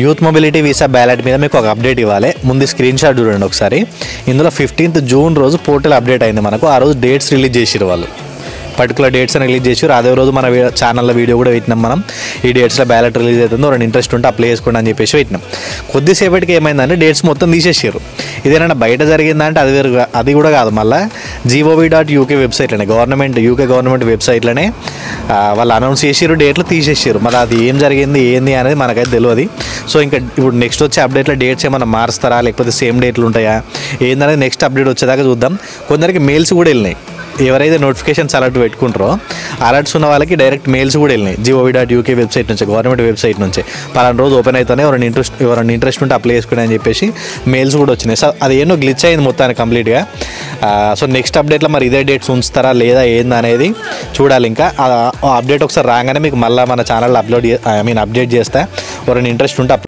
Youth mobility visa ballot మీద మీకు ఒక అప్డేట్ ఇవ్వాలి. ముందు స్క్రీన్ షాట్ చూడండి ఒకసారి. ఇందులో 15th జూన్ రోజు పోర్టల్ అప్డేట్ అయింది. మనకు ఆ రోజు డేట్స్ రిలీజ్ చేసిరు, వాళ్ళు పర్టికులర్ డేట్స్ అని రిలీజ్ చేసారు. అదే రోజు మన ఛానల్లో వీడియో కూడా పెట్టినాం. మనం ఈ డేట్స్లో బ్యాలెట్ రిలీజ్ అవుతుందో రెండు ఇంట్రెస్ట్ ఉంటే అప్లై చేసుకోండి అని చెప్పేసి పెట్టినాం. కొద్దిసేపటికి ఏమైందంటే డేట్స్ మొత్తం తీసేసారు. ఇదేనా బయట జరిగిందంటే అది కూడా కాదు, మళ్ళీ gov.uk వెబ్సైట్లోనే యూకే గవర్నమెంట్ వెబ్సైట్లోనే వాళ్ళు అనౌన్స్ చేసారు, డేట్లు తీసేసారు. మరి అది ఏం జరిగింది ఏంది అనేది మనకైతే తెలియదు. సో ఇంకా ఇప్పుడు నెక్స్ట్ వచ్చే అప్డేట్లో డేట్స్ ఏమైనా మారుస్తారా లేకపోతే సేమ్ డేట్లు ఉంటాయా ఏందనేది నెక్స్ట్ అప్డేట్ వచ్చేదాకా చూద్దాం. కొందరికి మెయిల్స్ కూడా వెళ్ళినాయి. ఎవరైతే నోటిఫికేషన్స్ అలర్ట్ పెట్టుకుంటారో అలర్ట్స్ ఉన్న వాళ్ళకి డైరెక్ట్ మెయిల్స్ కూడా వెళ్ళినాయి gov.uk వెబ్సైట్ నుంచి, గవర్నమెంట్ వెబ్సైట్ నుంచి. పలానా రోజు ఓపెన్ అవుతానే ఎవరైనా ఇంట్రెస్ట్ ఉంటే అప్లై చేసుకుని అని చెప్పేసి మెయిల్స్ కూడా వచ్చినాయి. సో అది ఏమో గ్లిచ్ అయింది మొత్తానికి కంప్లీట్గా. సో నెక్స్ట్ అప్డేట్లో మరి ఇదే డేట్స్ ఉంచుతారా లేదా ఏంది అనేది చూడాలి. ఇంకా అప్డేట్ ఒకసారి రాగానే మీకు మళ్ళీ మన ఛానల్లో అప్డేట్ చేస్తా. ఎవరైనా ఇంట్రెస్ట్ ఉంటే